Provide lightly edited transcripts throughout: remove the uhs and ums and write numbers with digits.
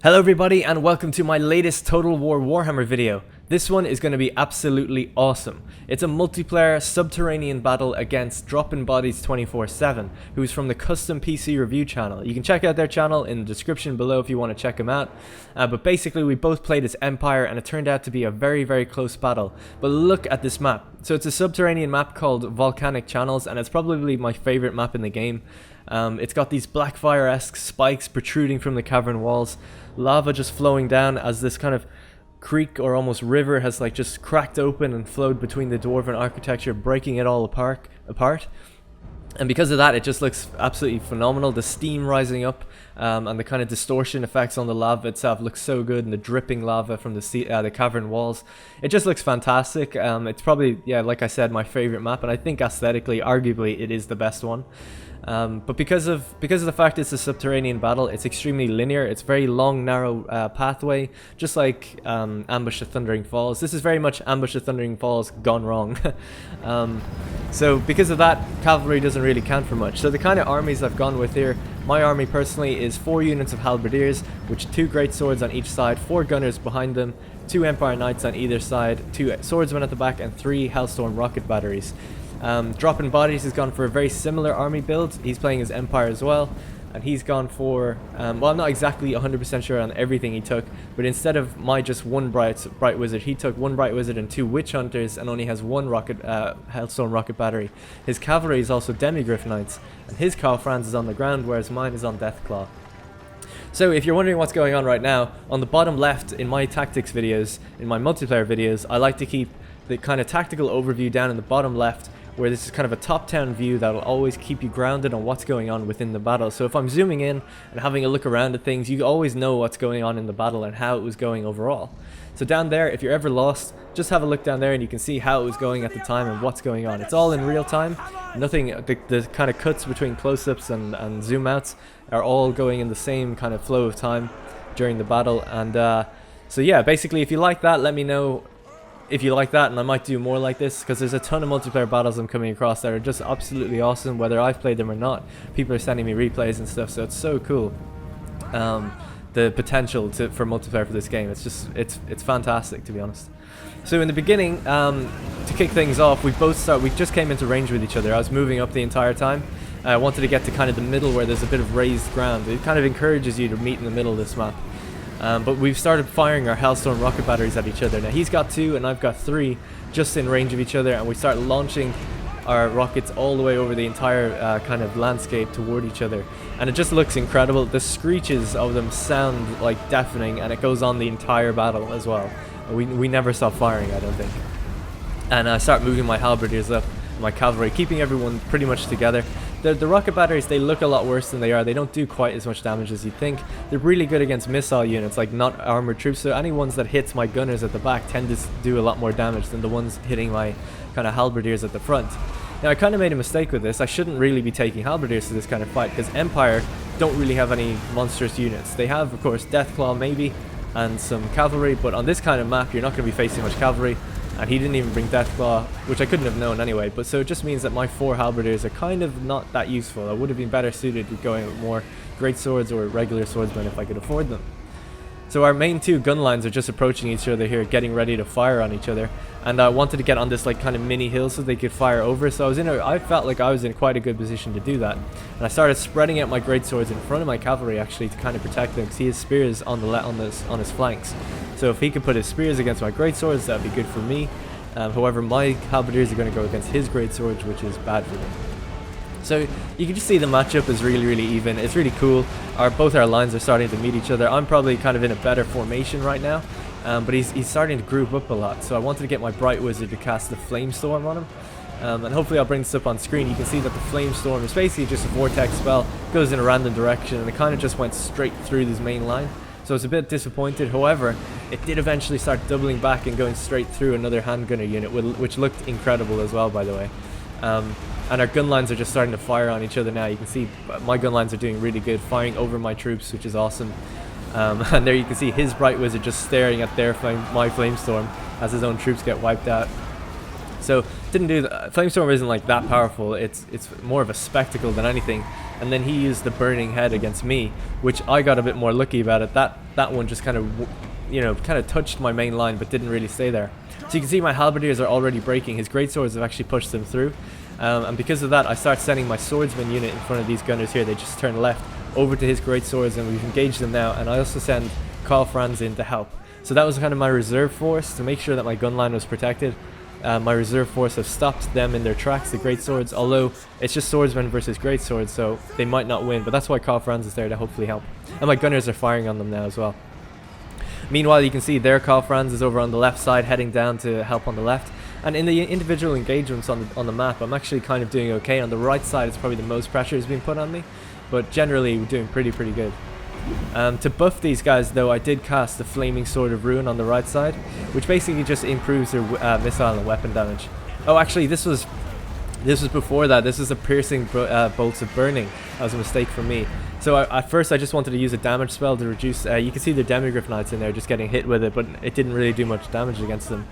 Hello everybody and welcome to my latest Total War Warhammer video. This one is going to be absolutely awesome. It's a multiplayer subterranean battle against Dropping Bodies 24/7, who's from the Custom PC Review channel. You can check out their channel in the description below if you want to check them out. But basically we both played as Empire and it turned out to be a very close battle. But look at this map. So it's a subterranean map called Volcanic Channels and it's probably my favorite map in the game. It's got these Blackfire-esque spikes protruding from the cavern walls, lava just flowing down as this kind of creek or almost river has like just cracked open and flowed between the dwarven architecture, breaking it all apart. And because of that, it just looks absolutely phenomenal. The steam rising up and the kind of distortion effects on the lava itself looks so good, and the dripping lava from the cavern walls. It just looks fantastic. It's probably, yeah, like I said, my favorite map, and I think aesthetically, arguably, it is the best one. But because of the fact it's a subterranean battle, it's extremely linear. It's very long, narrow pathway, just like Ambush at Thundering Falls. This is very much Ambush at Thundering Falls gone wrong. So because of that, cavalry doesn't really count for much. So the kind of armies I've gone with here, my army personally is 4 units of halberdiers, with 2 great swords on each side, 4 gunners behind them, 2 Empire Knights on either side, 2 swordsmen at the back, and 3 Hellstorm rocket batteries. Dropping Bodies has gone for a very similar army build. He's playing as Empire as well, and he's gone for, well, I'm not exactly 100% sure on everything he took, but instead of my just 1 bright wizard, he took 1 bright wizard and 2 witch hunters, and only has 1 Hellstorm rocket battery. His cavalry is also Demigryph Knights, and his Carl-Franz is on the ground, whereas mine is on Deathclaw. So if you're wondering what's going on right now, on the bottom left in my tactics videos, in my multiplayer videos, I like to keep the kind of tactical overview down in the bottom left, where this is kind of a top-down view that'll always keep you grounded on what's going on within the battle. So if I'm zooming in and having a look around at things, you always know what's going on in the battle and how it was going overall. So down there, if you're ever lost, just have a look down there and you can see how it was going at the time and what's going on. It's all in real time. Nothing, the kind of cuts between close-ups and zoom outs are all going in the same kind of flow of time during the battle. And so yeah, basically if you like that, let me know if you like that, and I might do more like this, because there's a ton of multiplayer battles I'm coming across that are just absolutely awesome, whether I've played them or not. People are sending me replays and stuff, so it's so cool. The potential for multiplayer for this game, it's fantastic, to be honest. So in the beginning, to kick things off, we just came into range with each other. I was moving up the entire time. I wanted to get to kind of the middle where there's a bit of raised ground. It kind of encourages you to meet in the middle of this map. But we've started firing our Hellstorm rocket batteries at each other. Now he's got 2 and I've got 3 just in range of each other, and we start launching our rockets all the way over the entire kind of landscape toward each other, and it just looks incredible. The screeches of them sound like deafening, and it goes on the entire battle as well. We never stop firing, I don't think. And I start moving my halberdiers up, my cavalry, keeping everyone pretty much together. The rocket batteries, they look a lot worse than they are. They don't do quite as much damage as you'd think. They're really good against missile units, like not armored troops, so any ones that hits my gunners at the back tend to do a lot more damage than the ones hitting my kind of halberdiers at the front. Now I kind of made a mistake with this. I shouldn't really be taking halberdiers to this kind of fight, because Empire don't really have any monstrous units. They have, of course, Deathclaw maybe, and some cavalry, but on this kind of map you're not going to be facing much cavalry. And he didn't even bring Deathclaw, which I couldn't have known anyway, but so it just means that my 4 halberdiers are kind of not that useful. I would have been better suited with going with more great swords or regular swordsmen if I could afford them. So our main 2 gun lines are just approaching each other here, getting ready to fire on each other, and I wanted to get on this like kind of mini hill so they could fire over. So I felt like I was in quite a good position to do that, and I started spreading out my great swords in front of my cavalry actually to kind of protect them, because he has spears on his flanks. So if he could put his spears against my great swords, that'd be good for me. However, my halberdiers are going to go against his great swords, which is bad for me. So you can just see the matchup is really even. It's really cool. Both our lines are starting to meet each other. I'm probably kind of in a better formation right now, but he's starting to group up a lot. So I wanted to get my Bright Wizard to cast the Flamestorm on him. And hopefully I'll bring this up on screen. You can see that the Flamestorm is basically just a vortex spell, goes in a random direction, and it kind of just went straight through this main line. So I was a bit disappointed. However, it did eventually start doubling back and going straight through another handgunner unit, which looked incredible as well, by the way. And our gun lines are just starting to fire on each other now. You can see my gun lines are doing really good, firing over my troops, which is awesome. And there you can see his Bright Wizard just staring at my Flamestorm as his own troops get wiped out. So didn't do that. Flamestorm isn't like that powerful. It's more of a spectacle than anything. And then he used the Burning Head against me, which I got a bit more lucky about it. That that one just kind of, kind of touched my main line but didn't really stay there. So you can see my halberdiers are already breaking. His greatswords have actually pushed them through. And because of that, I start sending my swordsman unit in front of these gunners here. They just turn left over to his greatswords, and we've engaged them now. And I also send Karl Franz in to help. So that was kind of my reserve force to make sure that my gun line was protected. My reserve force have stopped them in their tracks, the greatswords, although it's just swordsmen versus greatswords, so they might not win. But that's why Karl Franz is there to hopefully help. And my gunners are firing on them now as well. Meanwhile, you can see there Karl Franz is over on the left side, heading down to help on the left. And in the individual engagements on the map, I'm actually kind of doing okay. On the right side, it's probably the most pressure is being put on me, but generally we're doing pretty good. To buff these guys, though, I did cast the Flaming Sword of Ruin on the right side, which basically just improves their missile and weapon damage. Oh, actually, this was before that. This is a Piercing Bolts of Burning. That was a mistake from me. So at first I just wanted to use a damage spell to reduce, you can see the Demigryph Knights in there just getting hit with it, but it didn't really do much damage against them.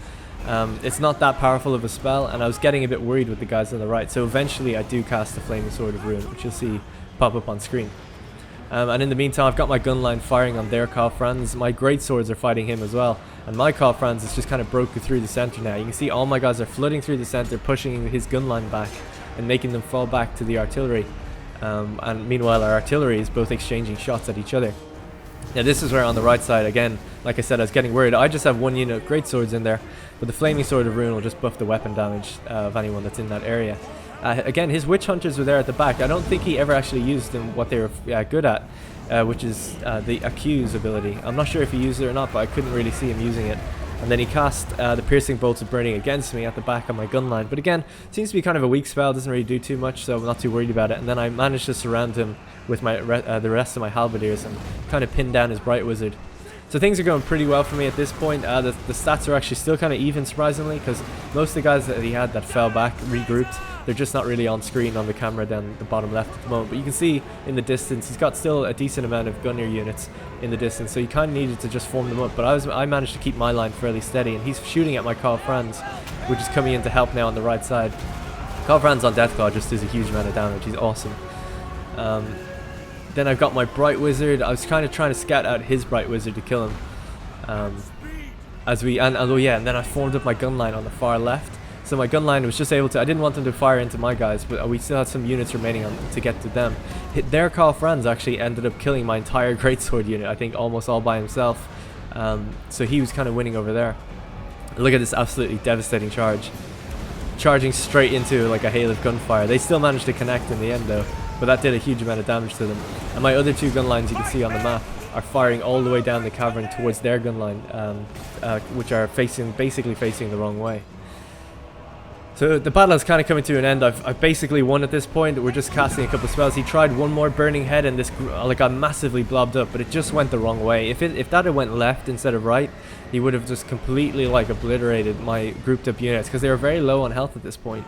It's not that powerful of a spell, and I was getting a bit worried with the guys on the right, so eventually I do cast the Flaming Sword of Ruin, which you'll see pop up on screen. And in the meantime, I've got my gun line firing on their Karl Franz. My great swords are fighting him as well, and my Karl Franz is just kind of broken through the center now. You can see all my guys are flooding through the center, pushing his gun line back and making them fall back to the artillery. And meanwhile, our artillery is both exchanging shots at each other. Now this is where on the right side, again, like I said, I was getting worried. I just have one unit of great swords in there, but the Flaming Sword of Ruin will just buff the weapon damage of anyone that's in that area. Again, his witch hunters were there at the back. I don't think he ever actually used them what they were good at, which is the Accuse ability. I'm not sure if he used it or not, but I couldn't really see him using it. And then he cast the Piercing Bolts of Burning against me at the back of my gun line. But again, seems to be kind of a weak spell, doesn't really do too much, so I'm not too worried about it. And then I managed to surround him with my the rest of my halberdiers and kind of pin down his Bright Wizard. So things are going pretty well for me at this point. The stats are actually still kind of even, surprisingly, because most of the guys that he had that fell back, regrouped, they're just not really on screen on the camera down the bottom left at the moment. But you can see in the distance, he's got still a decent amount of gunner units in the distance, so he kind of needed to just form them up. But I managed to keep my line fairly steady, and he's shooting at my Karl Franz, which is coming in to help now on the right side. Karl Franz on Deathclaw just does a huge amount of damage. He's awesome. Then I've got my Bright Wizard. I was kind of trying to scout out his Bright Wizard to kill him. And then I formed up my gun line on the far left. So my gun line was just able to, I didn't want them to fire into my guys, but we still had some units remaining to get to them. Their Karl Franz actually ended up killing my entire greatsword unit, I think almost all by himself. So he was kind of winning over there. Look at this absolutely devastating charge. Charging straight into like a hail of gunfire. They still managed to connect in the end though, but that did a huge amount of damage to them. And my other two gun lines you can see on the map are firing all the way down the cavern towards their gun line, which are basically facing the wrong way. So the battle is kind of coming to an end. I've basically won at this point. We're just casting a couple of spells. He tried one more Burning Head and this got massively blobbed up, but it just went the wrong way. If that had went left instead of right, he would have just completely obliterated my grouped up units, because they were very low on health at this point.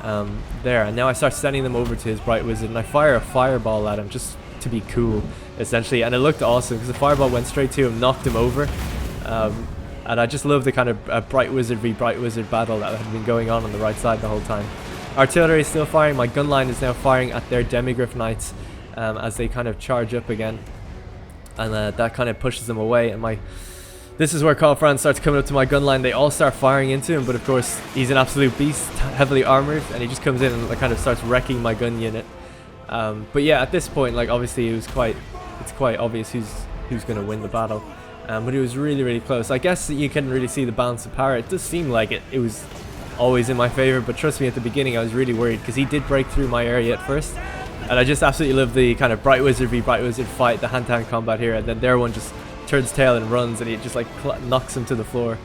There, and now I start sending them over to his Bright Wizard, and I fire a fireball at him just to be cool, essentially, and it looked awesome because the fireball went straight to him, knocked him over. And I just love the kind of Bright Wizard v Bright Wizard battle that had been going on the right side the whole time. Artillery is still firing. My gun line is now firing at their Demigryph Knights as they kind of charge up again, and that kind of pushes them away. And this is where Karl Franz starts coming up to my gun line. They all start firing into him, but of course he's an absolute beast, heavily armored, and he just comes in and kind of starts wrecking my gun unit. But yeah, at this point, obviously it's quite obvious who's going to win the battle. But it was really close. I guess you can really see the balance of power. It does seem like it was always in my favor, but trust me, at the beginning I was really worried because he did break through my area at first, and I just absolutely love the kind of Bright Wizard v Bright Wizard fight, the hand-to-hand combat here, and then their one just turns tail and runs, and he just knocks him to the floor.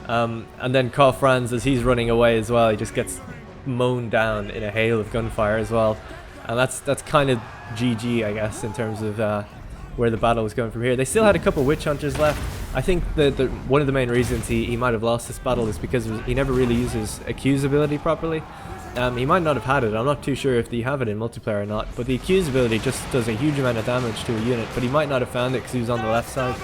And then Karl Franz, as he's running away as well, he just gets mown down in a hail of gunfire as well, and that's kind of GG, I guess, in terms of where the battle was going from here. They still had a couple witch hunters left. I think one of the main reasons he might have lost this battle is because he never really uses Accuse ability properly. He might not have had it. I'm not too sure if they have it in multiplayer or not, but the Accuse ability just does a huge amount of damage to a unit, but he might not have found it because he was on the left side.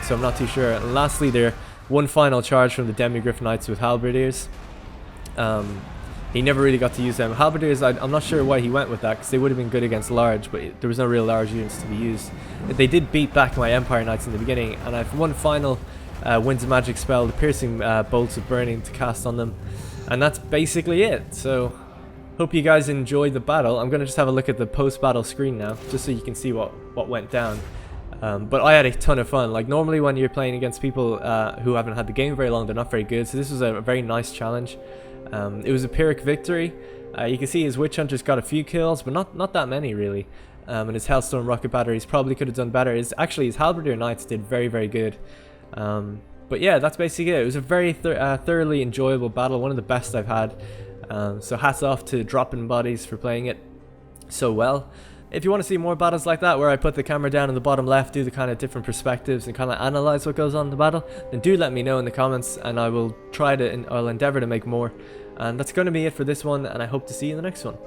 So I'm not too sure. And lastly, there one final charge from the Demigryph Knights with halberdiers. he never really got to use them. Halberdiers, I'm not sure why he went with that, because they would have been good against large, but there was no real large units to be used. They did beat back my Empire Knights in the beginning, and I have one final Winds of Magic spell, the Piercing Bolts of Burning, to cast on them, and that's basically it. So hope you guys enjoyed the battle. I'm going to just have a look at the post-battle screen now, just so you can see what went down. But I had a ton of fun. Like, normally when you're playing against people who haven't had the game very long, they're not very good, so this was a very nice challenge. It was a Pyrrhic victory. You can see his Witch Hunters got a few kills, but not that many really. And his Hellstorm rocket batteries probably could have done better. Actually, his Halberdier Knights did very, very good. But yeah, that's basically it. It was a very thoroughly enjoyable battle, one of the best I've had. So hats off to Dropping Bodies for playing it so well. If you want to see more battles like that, where I put the camera down in the bottom left, do the kind of different perspectives and kind of analyze what goes on in the battle, then do let me know in the comments, and I will I'll endeavor to make more. And that's going to be it for this one, and I hope to see you in the next one.